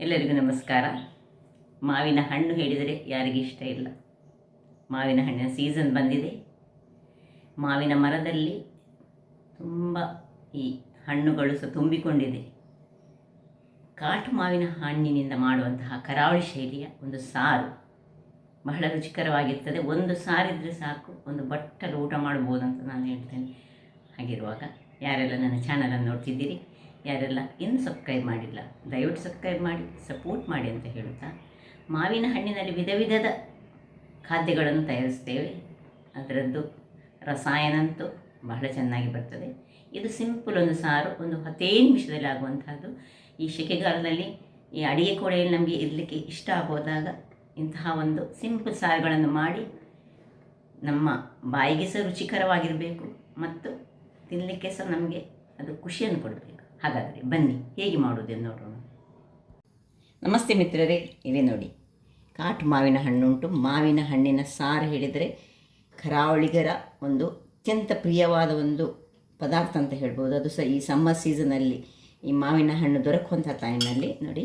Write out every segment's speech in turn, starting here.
ಎಲ್ಲರಿಗೂ ನಮಸ್ಕಾರ. ಮಾವಿನ ಹಣ್ಣು ಹೇಳಿದರೆ ಯಾರಿಗೆ ಇಷ್ಟ ಇಲ್ಲ? ಮಾವಿನ ಹಣ್ಣಿನ ಸೀಸನ್ ಬಂದಿದೆ. ಮಾವಿನ ಮರದಲ್ಲಿ ತುಂಬ ಈ ಹಣ್ಣುಗಳು ಸಹ ತುಂಬಿಕೊಂಡಿದೆ. ಕಾಟು ಮಾವಿನ ಹಣ್ಣಿನಿಂದ ಮಾಡುವಂತಹ ಕರಾವಳಿ ಶೈಲಿಯ ಒಂದು ಸಾರು ಬಹಳ ರುಚಿಕರವಾಗಿರ್ತದೆ. ಒಂದು ಸಾರಿದ್ರೆ ಸಾಕು, ಒಂದು ಬಟ್ಟಲು ಊಟ ಮಾಡ್ಬೋದು ಅಂತ ನಾನು ಹೇಳ್ತೇನೆ. ಹಾಗಿರುವಾಗ ಯಾರೆಲ್ಲ ನನ್ನ ಚಾನಲನ್ನು ನೋಡ್ತಿದ್ದೀರಿ, ಯಾರೆಲ್ಲ ಇನ್ನೂ ಸಬ್ಸ್ಕ್ರೈಬ್ ಮಾಡಿಲ್ಲ, ದಯವಿಟ್ಟು ಸಬ್ಸ್ಕ್ರೈಬ್ ಮಾಡಿ, ಸಪೋರ್ಟ್ ಮಾಡಿ ಅಂತ ಹೇಳುತ್ತಾ, ಮಾವಿನ ಹಣ್ಣಿನಲ್ಲಿ ವಿಧ ವಿಧದ ಖಾದ್ಯಗಳನ್ನು ತಯಾರಿಸ್ತೇವೆ. ಅದರದ್ದು ರಸಾಯನ ಅಂತೂ ಬಹಳ ಚೆನ್ನಾಗಿ ಬರ್ತದೆ. ಇದು ಸಿಂಪಲ್ ಒಂದು ಸಾರು, ಒಂದು 15 ನಿಮಿಷದಲ್ಲಿ ಆಗುವಂಥದ್ದು. ಈ ಸೆಕೆಗಾಲದಲ್ಲಿ ಈ ಅಡಿಗೆ ಕೋಣೆಯಲ್ಲಿ ನಮಗೆ ಇರಲಿಕ್ಕೆ ಇಷ್ಟ ಆಗೋದಾಗ ಇಂತಹ ಒಂದು ಸಿಂಪಲ್ ಸಾರುಗಳನ್ನು ಮಾಡಿ ನಮ್ಮ ಬಾಯಿಗೆ ಸಹ ರುಚಿಕರವಾಗಿರಬೇಕು ಮತ್ತು ತಿನ್ನಲಿಕ್ಕೆ ಸಹ ನಮಗೆ ಅದು ಖುಷಿಯನ್ನು ಕೊಡಬೇಕು. ಹಾಗಾದರೆ ಬನ್ನಿ ಹೇಗೆ ಮಾಡುವುದೆಂದು ನೋಡೋಣ. ನಮಸ್ತೆ ಮಿತ್ರರೇ, ಇವೆ ನೋಡಿ, ಕಾಟು ಮಾವಿನ ಹಣ್ಣುಂಟು. ಮಾವಿನ ಹಣ್ಣಿನ ಸಾರು ಹೇಳಿದರೆ ಕರಾವಳಿಗರ ಒಂದು ಅತ್ಯಂತ ಪ್ರಿಯವಾದ ಒಂದು ಪದಾರ್ಥ ಅಂತ ಹೇಳ್ಬೋದು. ಅದು ಸಹ ಈ ಸಮ್ಮರ್ ಸೀಸನಲ್ಲಿ ಈ ಮಾವಿನ ಹಣ್ಣು ದೊರಕುವಂಥ ಟೈಮ್ನಲ್ಲಿ ನೋಡಿ,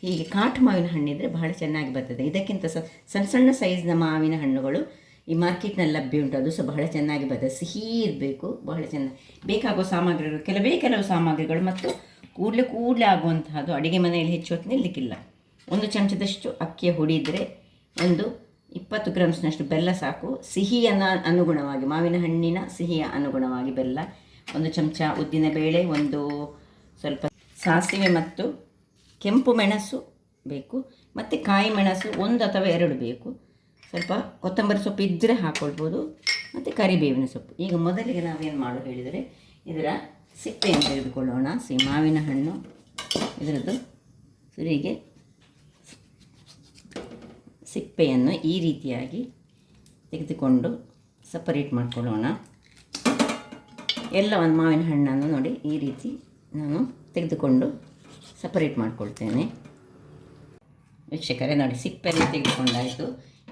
ಹೀಗೆ ಕಾಟು ಮಾವಿನ ಹಣ್ಣಿದ್ದರೆ ಬಹಳ ಚೆನ್ನಾಗಿ ಬರ್ತದೆ. ಇದಕ್ಕಿಂತ ಸಣ್ಣ ಸಣ್ಣ ಸೈಜ್ನ ಮಾವಿನ ಹಣ್ಣುಗಳು ಈ ಮಾರ್ಕೆಟ್ನಲ್ಲಿ ಲಭ್ಯ ಉಂಟು. ಅದು ಸಹ ಬಹಳ ಚೆನ್ನಾಗಿ ಬರ್ತದೆ. ಸಿಹಿ ಇರಬೇಕು, ಬಹಳ ಚೆನ್ನಾಗಿ ಬೇಕಾಗುವ ಸಾಮಗ್ರಿಗಳು ಕೆಲವು ಸಾಮಗ್ರಿಗಳು ಮತ್ತು ಕೂಡಲೇ ಆಗುವಂತಹದ್ದು. ಅಡುಗೆ ಮನೆಯಲ್ಲಿ ಹೆಚ್ಚು ಹೊತ್ತು ನಿಲ್ಲಕ್ಕಿಲ್ಲ. 1 ಚಮಚದಷ್ಟು ಅಕ್ಕಿಯ ಹುಡಿ ಇದ್ದರೆ, ಒಂದು 20 ಗ್ರಾಮ್ಸ್ನಷ್ಟು ಬೆಲ್ಲ ಸಾಕು. ಸಿಹಿಯನ್ನು ಅನುಗುಣವಾಗಿ, ಮಾವಿನ ಹಣ್ಣಿನ ಸಿಹಿಯ ಅನುಗುಣವಾಗಿ ಬೆಲ್ಲ, 1 ಚಮಚ ಉದ್ದಿನಬೇಳೆ, ಒಂದು ಸ್ವಲ್ಪ ಸಾಸಿವೆ ಮತ್ತು ಕೆಂಪು ಮೆಣಸು ಬೇಕು, ಮತ್ತು ಕಾಯಿ ಮೆಣಸು 1 ಅಥವಾ 2 ಬೇಕು. ಸ್ವಲ್ಪ ಕೊತ್ತಂಬರಿ ಸೊಪ್ಪು ಇದ್ದರೆ ಹಾಕ್ಕೊಳ್ಬೋದು, ಮತ್ತು ಕರಿಬೇವಿನ ಸೊಪ್ಪು. ಈಗ ಮೊದಲಿಗೆ ನಾವೇನು ಮಾಡೋದು ಹೇಳಿದರೆ, ಇದರ ಸಿಪ್ಪೆಯನ್ನು ತೆಗೆದುಕೊಳ್ಳೋಣ. ಮಾವಿನ ಹಣ್ಣು ಇದರದ್ದು ಸುರಿಗೆ ಸಿಪ್ಪೆಯನ್ನು ಈ ರೀತಿಯಾಗಿ ತೆಗೆದುಕೊಂಡು ಸಪರೇಟ್ ಮಾಡಿಕೊಳ್ಳೋಣ. ಒಂದು ಮಾವಿನ ಹಣ್ಣನ್ನು ನೋಡಿ ಈ ರೀತಿ ನಾನು ತೆಗೆದುಕೊಂಡು ಸಪರೇಟ್ ಮಾಡಿಕೊಳ್ತೇನೆ. ವೀಕ್ಷಕರೇ ನೋಡಿ, ಸಿಪ್ಪೆಯಲ್ಲಿ ತೆಗೆದುಕೊಂಡಾಯಿತು.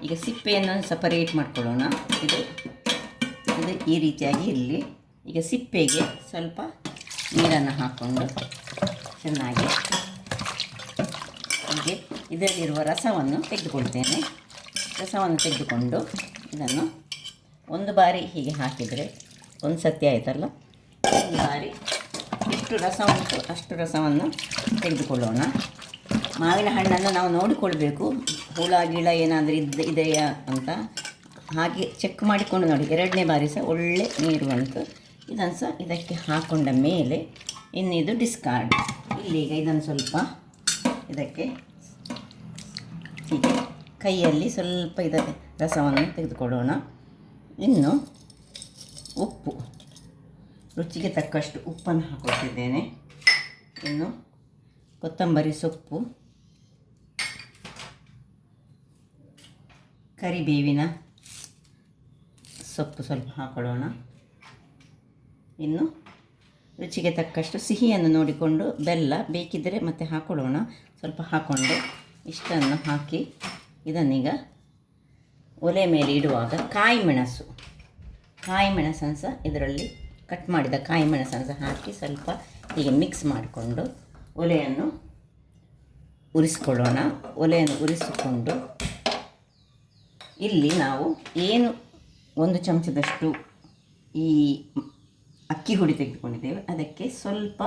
ಈಗ ಸಿಪ್ಪೆಯನ್ನು ಸಪರೇಟ್ ಮಾಡ್ಕೊಳ್ಳೋಣ. ಇದು ಈ ರೀತಿಯಾಗಿ ಇರಲಿ. ಈಗ ಸಿಪ್ಪೆಗೆ ಸ್ವಲ್ಪ ನೀರನ್ನು ಹಾಕ್ಕೊಂಡು ಚೆನ್ನಾಗಿ ಹೀಗೆ ಇದರಲ್ಲಿರುವ ರಸವನ್ನು ತೆಗೆದುಕೊಳ್ತೇನೆ. ರಸವನ್ನು ತೆಗೆದುಕೊಂಡು ಇದನ್ನು ಒಂದು ಬಾರಿ ಹೀಗೆ ಹಾಕಿದರೆ, ಒಂದು ಸತಿ ಆಯಿತಲ್ಲ, ಒಂದು ಬಾರಿ ಎಷ್ಟು ರಸ ಉಂಟು ಅಷ್ಟು ರಸವನ್ನು ತೆಗೆದುಕೊಳ್ಳೋಣ. ಮಾವಿನ ಹಣ್ಣನ್ನು ನಾವು ನೋಡಿಕೊಳ್ಬೇಕು, ಹುಳ ಗಿಳ ಏನಾದರೂ ಇದೆಯಾ ಅಂತ ಹಾಗೆ ಚೆಕ್ ಮಾಡಿಕೊಂಡು ನೋಡಿ. 2ನೇ ಬಾರಿ ಸಹ ಒಳ್ಳೆ ನೀರು ಬಂತು. ಇದನ್ನು ಸಹ ಇದಕ್ಕೆ ಹಾಕ್ಕೊಂಡ ಮೇಲೆ ಇನ್ನಿದು ಡಿಸ್ಕಾರ್ಡ್. ಇಲ್ಲೀಗ ಇದನ್ನು ಸ್ವಲ್ಪ ಇದಕ್ಕೆ ಹೀಗೆ ಕೈಯಲ್ಲಿ ಸ್ವಲ್ಪ ಇದಕ್ಕೆ ರಸವನ್ನು ತೆಗೆದುಕೊಳ್ಳೋಣ. ಇನ್ನು ಉಪ್ಪು, ರುಚಿಗೆ ತಕ್ಕಷ್ಟು ಉಪ್ಪನ್ನು ಹಾಕೊಳ್ತಿದ್ದೇನೆ. ಇನ್ನು ಕೊತ್ತಂಬರಿ ಸೊಪ್ಪು, ಕರಿಬೇವಿನ ಸೊಪ್ಪು ಸ್ವಲ್ಪ ಹಾಕೊಳ್ಳೋಣ. ಇನ್ನು ರುಚಿಗೆ ತಕ್ಕಷ್ಟು ಸಿಹಿಯನ್ನು ನೋಡಿಕೊಂಡು ಬೆಲ್ಲ ಬೇಕಿದ್ದರೆ ಮತ್ತೆ ಹಾಕೊಳ್ಳೋಣ. ಸ್ವಲ್ಪ ಹಾಕ್ಕೊಂಡು ಇಷ್ಟನ್ನು ಹಾಕಿ ಇದನ್ನೀಗ ಒಲೆ ಮೇಲೆ ಇಡುವಾಗ ಕಾಯಿ ಮೆಣಸನ್ನು ಸಹ ಇದರಲ್ಲಿ ಕಟ್ ಮಾಡಿದ ಕಾಯಿ ಮೆಣಸನ್ನು ಸಹ ಹಾಕಿ ಸ್ವಲ್ಪ ಹೀಗೆ ಮಿಕ್ಸ್ ಮಾಡಿಕೊಂಡು ಒಲೆಯನ್ನು ಉರಿಸ್ಕೊಳ್ಳೋಣ. ಒಲೆಯನ್ನು ಉರಿಸಿಕೊಂಡು ಇಲ್ಲಿ ನಾವು ಏನು 1 ಚಮಚದಷ್ಟು ಈ ಅಕ್ಕಿ ಹುಡಿ ತೆಗೆದುಕೊಂಡಿದ್ದೇವೆ, ಅದಕ್ಕೆ ಸ್ವಲ್ಪ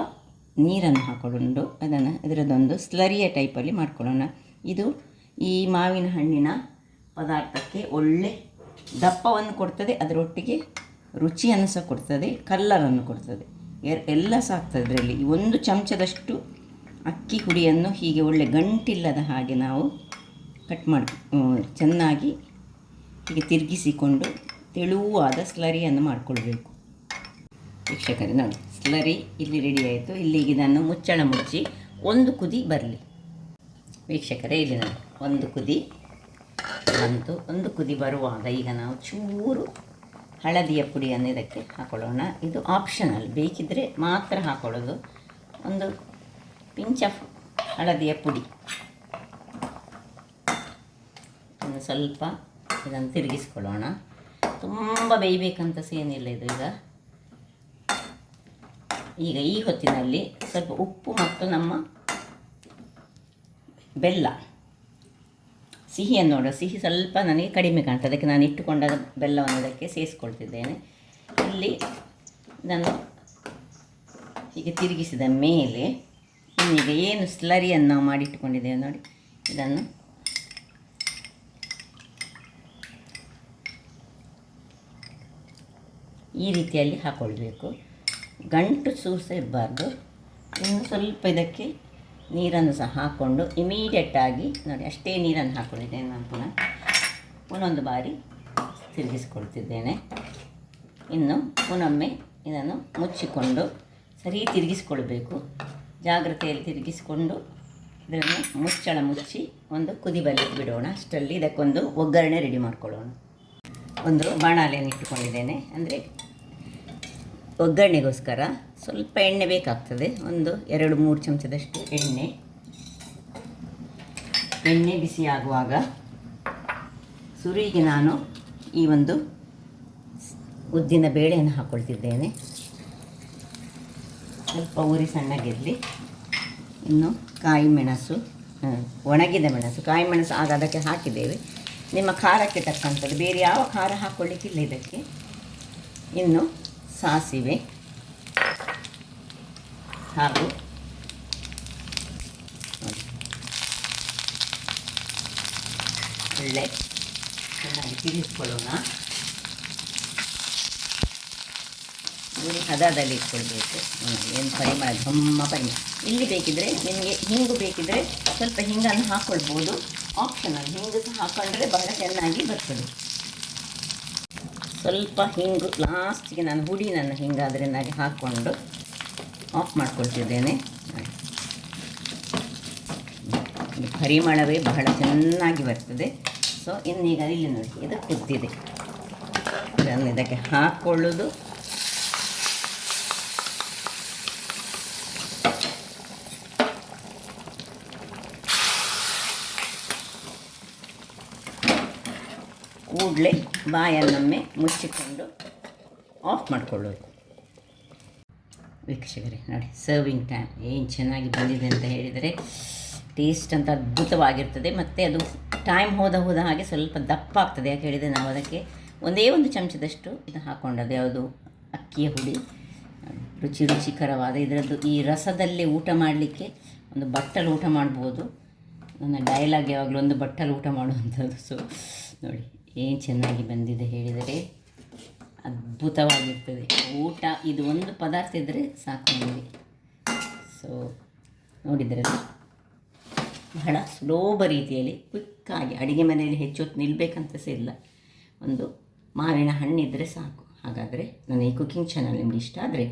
ನೀರನ್ನು ಹಾಕ್ಕೊಂಡು ಅದನ್ನು ಇದರದೊಂದು ಸ್ಲರಿಯ ಟೈಪಲ್ಲಿ ಮಾಡ್ಕೊಳ್ಳೋಣ. ಇದು ಈ ಮಾವಿನ ಹಣ್ಣಿನ ಪದಾರ್ಥಕ್ಕೆ ಒಳ್ಳೆ ದಪ್ಪವನ್ನು ಕೊಡ್ತದೆ, ಅದರೊಟ್ಟಿಗೆ ರುಚಿಯನ್ನು ಸಹ ಕೊಡ್ತದೆ, ಕಲ್ಲರನ್ನು ಕೊಡ್ತದೆ, ಎಲ್ಲ ಸಹ ಆಗ್ತದೆ. ಇದರಲ್ಲಿ 1 ಚಮಚದಷ್ಟು ಅಕ್ಕಿ ಹುಡಿಯನ್ನು ಹೀಗೆ ಒಳ್ಳೆ ಗಂಟಿಲ್ಲದ ಹಾಗೆ ನಾವು ಕಟ್ ಮಾಡಿ ಚೆನ್ನಾಗಿ ಹೀಗೆ ತಿರುಗಿಸಿಕೊಂಡು ತೆಳುವಾದ ಸ್ಲರಿಯನ್ನು ಮಾಡಿಕೊಳ್ಬೇಕು. ವೀಕ್ಷಕರೇ ನೋಡಿ, ಸ್ಲರಿ ಇಲ್ಲಿ ರೆಡಿ ಆಯಿತು. ಇಲ್ಲಿಗೆ ಇದನ್ನು ಮುಚ್ಚಳ ಮುಚ್ಚಿ 1 ಕುದಿ ಬರಲಿ. ವೀಕ್ಷಕರೇ ಇಲ್ಲಿ ನೋಡಿ, 1 ಕುದಿ ಬಂತು. 1 ಕುದಿ ಬರುವಾಗ ಈಗ ನಾವು ಚೂರು ಹಳದಿಯ ಪುಡಿಯನ್ನು ಇದಕ್ಕೆ ಹಾಕೊಳ್ಳೋಣ. ಇದು ಆಪ್ಷನಲ್, ಬೇಕಿದ್ದರೆ ಮಾತ್ರ ಹಾಕೊಳ್ಳೋದು. 1 ಪಿಂಚ್ ಆಫ್ ಹಳದಿಯ ಪುಡಿ, ಒಂದು ಸ್ವಲ್ಪ ಇದನ್ನು ತಿರುಗಿಸ್ಕೊಳ್ಳೋಣ. ತುಂಬ ಬೇಯಬೇಕಂತ ಏನಿಲ್ಲ ಇದು. ಈಗ ಈ ಹೊತ್ತಿನಲ್ಲಿ ಸ್ವಲ್ಪ ಉಪ್ಪು ಮತ್ತು ನಮ್ಮ ಬೆಲ್ಲ. ಸಿಹಿಯನ್ನು ನೋಡುವ, ಸಿಹಿ ಸ್ವಲ್ಪ ನನಗೆ ಕಡಿಮೆ ಕಾಣ್ತದೆ, ಅದಕ್ಕೆ ನಾನು ಇಟ್ಟುಕೊಂಡ ಬೆಲ್ಲವನ್ನು ಅದಕ್ಕೆ ಸೇರಿಸ್ಕೊಳ್ತಿದ್ದೇನೆ. ಇಲ್ಲಿ ನಾನು ಹೀಗೆ ತಿರುಗಿಸಿದ ಮೇಲೆ ಇನ್ನೀಗ ಏನು ಸ್ಲರಿಯನ್ನು ನಾವು ಮಾಡಿಟ್ಟುಕೊಂಡಿದ್ದೇವೆ ನೋಡಿ, ಇದನ್ನು ಈ ರೀತಿಯಲ್ಲಿ ಹಾಕ್ಕೊಳ್ಬೇಕು. ಗಂಟು ಸೂಸ ಇರಬಾರ್ದು. ಇನ್ನು ಸ್ವಲ್ಪ ಇದಕ್ಕೆ ನೀರನ್ನು ಸಹ ಹಾಕ್ಕೊಂಡು ಇಮಿಡಿಯೇಟಾಗಿ ನೋಡಿ ಅಷ್ಟೇ ನೀರನ್ನು ಹಾಕ್ಕೊಂಡಿದ್ದೇನೆ. ನಾನು ಪುನೊಂದು ಬಾರಿ ತಿರುಗಿಸ್ಕೊಳ್ತಿದ್ದೇನೆ. ಇನ್ನು ಪುನೊಮ್ಮೆ ಇದನ್ನು ಮುಚ್ಚಿಕೊಂಡು ಸರಿ ತಿರುಗಿಸ್ಕೊಳ್ಬೇಕು. ಜಾಗ್ರತೆಯಲ್ಲಿ ತಿರುಗಿಸಿಕೊಂಡು ಇದನ್ನು ಮುಚ್ಚಳ ಮುಚ್ಚಿ ಒಂದು ಕುದಿ ಬರಲಿಕ್ಕೆ ಬಿಡೋಣ. ಅಷ್ಟರಲ್ಲಿ ಇದಕ್ಕೊಂದು ಒಗ್ಗರಣೆ ರೆಡಿ ಮಾಡ್ಕೊಳ್ಳೋಣ. ಒಂದು ಬಾಣಲೆಯನ್ನು ಇಟ್ಟುಕೊಂಡಿದ್ದೇನೆ. ಅಂದರೆ ಒಗ್ಗರಣೆಗೋಸ್ಕರ ಸ್ವಲ್ಪ ಎಣ್ಣೆ ಬೇಕಾಗ್ತದೆ. ಒಂದು 2-3 ಚಮಚದಷ್ಟು ಎಣ್ಣೆ ಬಿಸಿಯಾಗುವಾಗ ಸುರಿಗೆ ನಾನು ಈ ಒಂದು ಉದ್ದಿನ ಬೇಳೆಯನ್ನು ಹಾಕ್ಕೊಳ್ತಿದ್ದೇನೆ. ಸ್ವಲ್ಪ ಉರಿ ಸಣ್ಣಗಿರಲಿ. ಇನ್ನು ಕಾಯಿ ಮೆಣಸು, ಒಣಗಿದ ಮೆಣಸು, ಕಾಯಿ ಮೆಣಸು ಆಗ ಅದಕ್ಕೆ ಹಾಕಿದ್ದೇವೆ. ನಿಮ್ಮ ಖಾರಕ್ಕೆ ತಕ್ಕಂಥದ್ದು, ಬೇರೆ ಯಾವ ಖಾರ ಹಾಕ್ಕೊಳ್ಳಿಕ್ಕಿಲ್ಲ ಇದಕ್ಕೆ. ಇನ್ನು ಸಾಸಿವೆ ಹಾಗೂ ಒಳ್ಳೆ ಚೆನ್ನಾಗಿ ತಿರುಗಿಸ್ಕೊಳ್ಳೋಣ. ಹದದಲ್ಲಿ ಇಟ್ಕೊಳ್ಬೇಕು. ಏನು ಪರಿಮಳ, ಘಮ್ಮ ಪರಿಮಳ. ಇಲ್ಲಿ ಬೇಕಿದ್ದರೆ ನಿಮಗೆ ಹಿಂಗು ಬೇಕಿದ್ದರೆ ಸ್ವಲ್ಪ ಹಿಂಗನ್ನು ಹಾಕ್ಕೊಳ್ಬೋದು, ಆಪ್ಷನಲ್. ಹಿಂಗು ಸಹ ಹಾಕ್ಕೊಂಡ್ರೆ ಬಹಳ ಚೆನ್ನಾಗಿ ಬರ್ತದೆ. ಸ್ವಲ್ಪ ಹಿಂಗು ಲಾಸ್ಟಿಗೆ ನಾನು ಹುಡಿನನ್ನು ಹಿಂಗಾದ್ರಿಂದಾಗಿ ಹಾಕ್ಕೊಂಡು ಆಫ್ ಮಾಡ್ಕೊಳ್ತಿದ್ದೇನೆ. ಪರಿಮಳವೇ ಬಹಳ ಚೆನ್ನಾಗಿ ಬರ್ತದೆ. ಸೊ ಇನ್ನೀಗ ಇಲ್ಲಿ ನೋಡಿ, ಇದು ಕುದ್ದಿದೆ. ಇದನ್ನು ಇದಕ್ಕೆ ಹಾಕ್ಕೊಳ್ಳೋದು. ಕೂಡಲೇ ಬಾಯನ್ನೊಮ್ಮೆ ಮುಚ್ಚಿಕೊಂಡು ಆಫ್ ಮಾಡಿಕೊಳ್ಳೋದು. ವೀಕ್ಷಕರೇ ನೋಡಿ, ಸರ್ವಿಂಗ್ ಟೈಮ್ ಏನು ಚೆನ್ನಾಗಿ ಬಂದಿದೆ ಅಂತ ಹೇಳಿದರೆ, ಟೇಸ್ಟ್ ಅಂತ ಅದ್ಭುತವಾಗಿರ್ತದೆ. ಮತ್ತು ಅದು ಟೈಮ್ ಹೋದ ಹಾಗೆ ಸ್ವಲ್ಪ ದಪ್ಪ ಆಗ್ತದೆ. ಯಾಕೆ ಹೇಳಿದರೆ ನಾವು ಅದಕ್ಕೆ ಒಂದೇ ಒಂದು ಚಮಚದಷ್ಟು ಇದು ಹಾಕ್ಕೊಂಡದ್ದು, ಯಾವುದು ಅಕ್ಕಿಯ ಹುಡಿ. ರುಚಿಕರವಾದ ಇದರದ್ದು ಈ ರಸದಲ್ಲೇ ಊಟ ಮಾಡಲಿಕ್ಕೆ ಒಂದು ಬಟ್ಟಲು ಊಟ ಮಾಡ್ಬೋದು. ನನ್ನ ಡೈಲಾಗ್ ಯಾವಾಗಲೂ ಒಂದು ಬಟ್ಟಲು ಊಟ ಮಾಡುವಂಥದ್ದು. ಸೊ ನೋಡಿ ಏನು ಚೆನ್ನಾಗಿ ಬಂದಿದೆ ಹೇಳಿದರೆ, ಅದ್ಭುತವಾಗಿರ್ತದೆ ಊಟ. ಇದು ಒಂದು ಪದಾರ್ಥ ಇದ್ದರೆ ಸಾಕು ನಮಗೆ. ಸೊ ನೋಡಿದ್ರಲ್ಲ, ಬಹಳ ಸುಲಭ ರೀತಿಯಲ್ಲಿ ಕ್ವಿಕ್ಕಾಗಿ ಅಡುಗೆ ಮನೆಯಲ್ಲಿ ಹೆಚ್ಚು ಹೊತ್ತು ನಿಲ್ಲಬೇಕಂತ ಸಹ ಇಲ್ಲ. ಒಂದು ಮಾವಿನ ಹಣ್ಣಿದ್ದರೆ ಸಾಕು. ಹಾಗಾದರೆ ನನ್ನ ಈ ಕುಕಿಂಗ್ ಚಾನಲ್ ನಿಮಗೆ ಇಷ್ಟ ಆದರೆ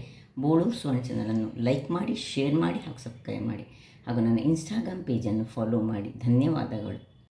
ಬೋಳೂರು ಸುವರ್ಣ ಚಾನಲನ್ನು ಲೈಕ್ ಮಾಡಿ, ಶೇರ್ ಮಾಡಿ ಹಾಗೂ ಸಬ್ಸ್ಕ್ರೈಬ್ ಮಾಡಿ. ಹಾಗೂ ನನ್ನ ಇನ್ಸ್ಟಾಗ್ರಾಮ್ ಪೇಜನ್ನು ಫಾಲೋ ಮಾಡಿ. ಧನ್ಯವಾದಗಳು.